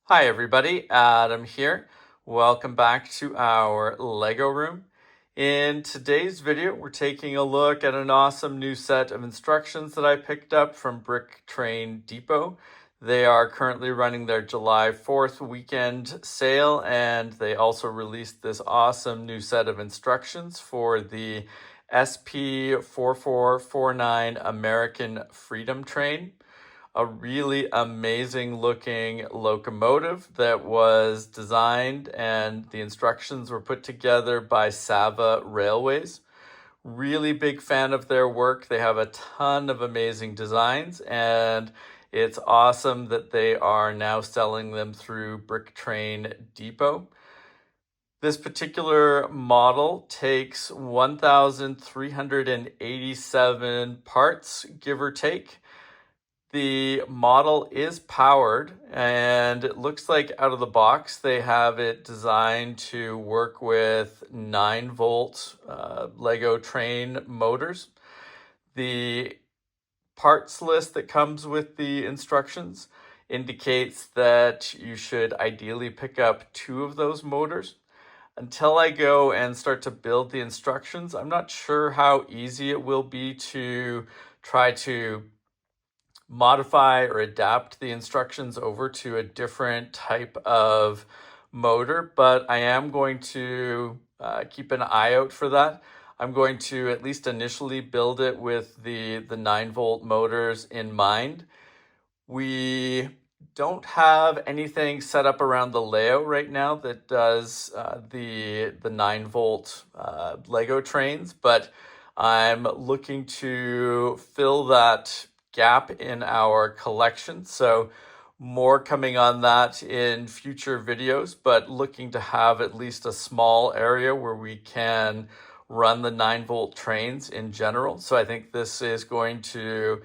Hi everybody, Adam here. Welcome back to our Lego room. In today's video, we're taking a look at an awesome new set of instructions that I picked up from Brick Train Depot. They are currently running their July 4th weekend sale, and they also released this awesome new set of instructions for the SP4449 American Freedom Train, a really amazing looking locomotive that was designed and the instructions were put together by Sava Railways. Really big fan of their work. They have a ton of amazing designs, and it's awesome that they are now selling them through Brick Train Depot. This particular model takes 1,387 parts, give or take. The model is powered, and it looks like out of the box they have it designed to work with 9-volt Lego train motors. The parts list that comes with the instructions indicates that you should ideally pick up 2 of those motors. Until I go and start to build the instructions, I'm not sure how easy it will be to try to modify or adapt the instructions over to a different type of motor, but I am going to keep an eye out for that. I'm going to at least initially build it with the 9-volt motors in mind. We don't have anything set up around the layout right now that does the 9-volt Lego trains, but I'm looking to fill that gap in our collection. So more coming on that in future videos, but looking to have at least a small area where we can run the 9-volt trains in general. So I think this is going to,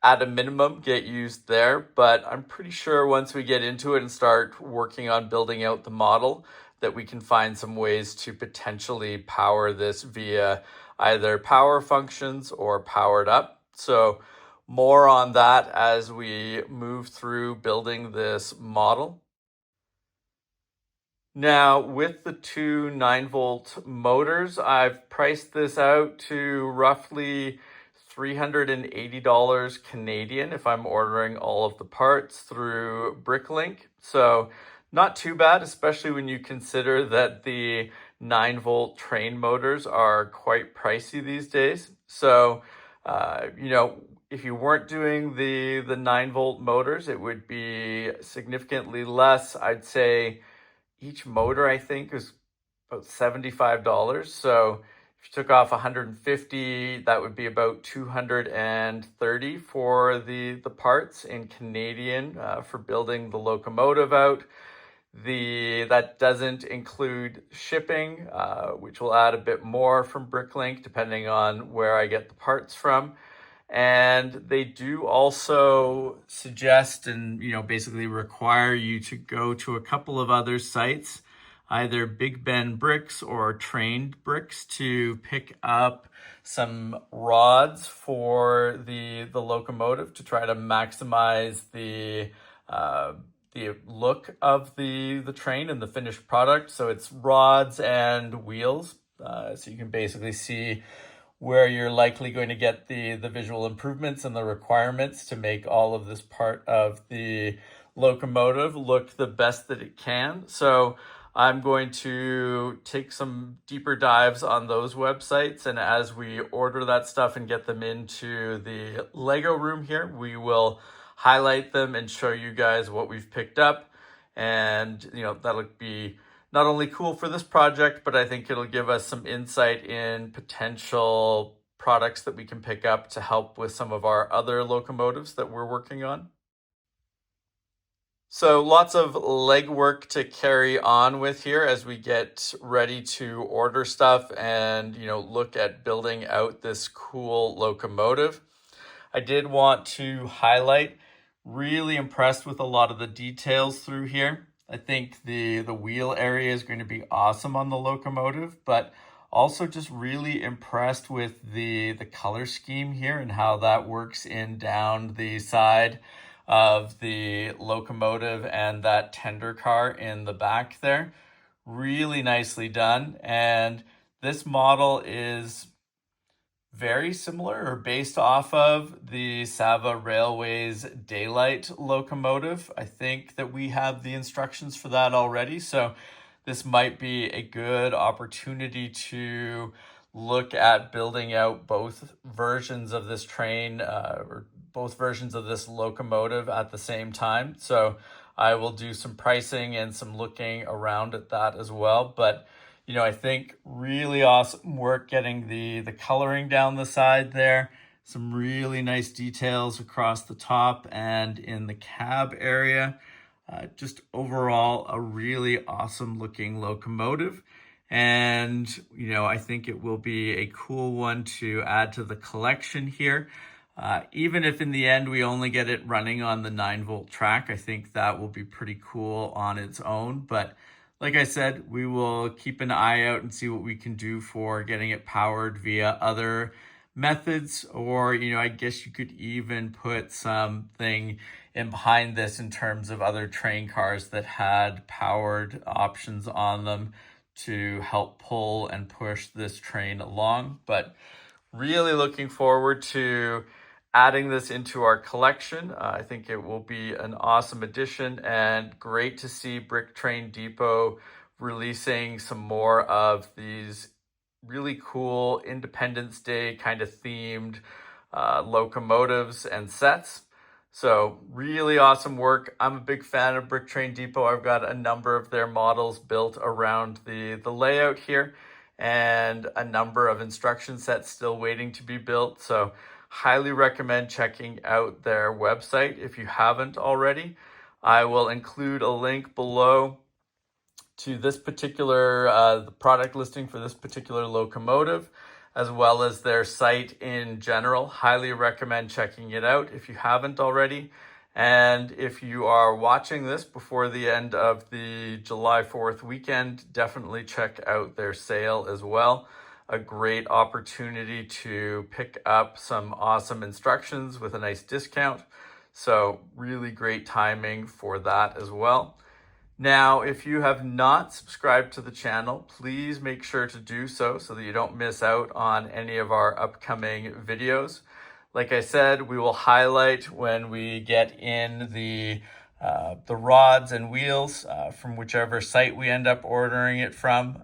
at a minimum, get used there, but I'm pretty sure once we get into it and start working on building out the model, that we can find some ways to potentially power this via either power functions or powered up. So more on that as we move through building this model. Now, with the 2 9-volt motors, I've priced this out to roughly $380 Canadian if I'm ordering all of the parts through Bricklink. So not too bad, especially when you consider that the 9-volt train motors are quite pricey these days. So, if you weren't doing the 9-volt motors, it would be significantly less. I'd say each motor, I think, is about $75. So if you took off 150, that would be about 230 for the parts in Canadian for building the locomotive out. That doesn't include shipping, which will add a bit more from Bricklink depending on where I get the parts from. And they do also suggest and basically require you to go to a couple of other sites, either Big Ben Bricks or Trained Bricks, to pick up some rods for the locomotive to try to maximize the look of the train and the finished product. So it's rods and wheels, so you can basically see where you're likely going to get the visual improvements and the requirements to make all of this part of the locomotive look the best that it can. So I'm going to take some deeper dives on those websites, and as we order that stuff and get them into the Lego room here, we will highlight them and show you guys what we've picked up. And that'll be not only cool for this project, but I think it'll give us some insight in potential products that we can pick up to help with some of our other locomotives that we're working on. So lots of legwork to carry on with here as we get ready to order stuff and look at building out this cool locomotive. I did want to highlight, really impressed with a lot of the details through here. I think the wheel area is going to be awesome on the locomotive, but also just really impressed with the color scheme here and how that works in down the side of the locomotive and that tender car in the back there. Really nicely done. And this model is very similar or based off of the Sava Railways Daylight locomotive. I think that we have the instructions for that already. So this might be a good opportunity to look at building out both versions of this train or both versions of this locomotive at the same time. So I will do some pricing and some looking around at that as well. But I think really awesome work getting the coloring down the side there. Some really nice details across the top and in the cab area. Just overall, a really awesome looking locomotive. And, I think it will be a cool one to add to the collection here. Even if in the end we only get it running on the 9-volt track, I think that will be pretty cool on its own. But like I said, we will keep an eye out and see what we can do for getting it powered via other methods, or, I guess you could even put something in behind this in terms of other train cars that had powered options on them to help pull and push this train along. But really looking forward to adding this into our collection. I think it will be an awesome addition, and great to see Brick Train Depot releasing some more of these really cool Independence Day kind of themed locomotives and sets. So really awesome work. I'm a big fan of Brick Train Depot. I've got a number of their models built around the layout here, and a number of instruction sets still waiting to be built. So highly recommend checking out their website if you haven't already. I will include a link below to this particular the product listing for this particular locomotive, as well as their site in general. Highly recommend checking it out if you haven't already. And if you are watching this before the end of the July 4th weekend, definitely check out their sale as well. A great opportunity to pick up some awesome instructions with a nice discount. So really great timing for that as well. Now, if you have not subscribed to the channel, please make sure to do so that you don't miss out on any of our upcoming videos. Like I said, we will highlight when we get in the rods and wheels from whichever site we end up ordering it from.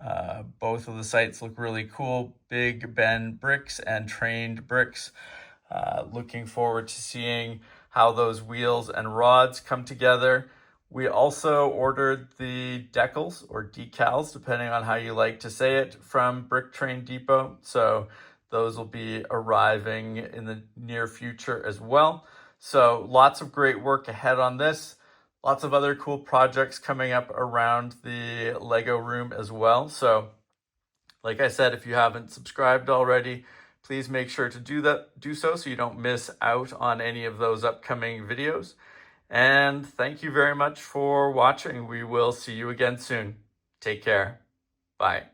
Both of the sites look really cool. Big Ben bricks and trained bricks. Looking forward to seeing how those wheels and rods come together. We also ordered the decals or decals, depending on how you like to say it, from Brick Train Depot. So those will be arriving in the near future as well. So lots of great work ahead on this. Lots of other cool projects coming up around the Lego room as well. So like I said, if you haven't subscribed already, please make sure to do so you don't miss out on any of those upcoming videos. And thank you very much for watching. We will see you again soon. Take care. Bye.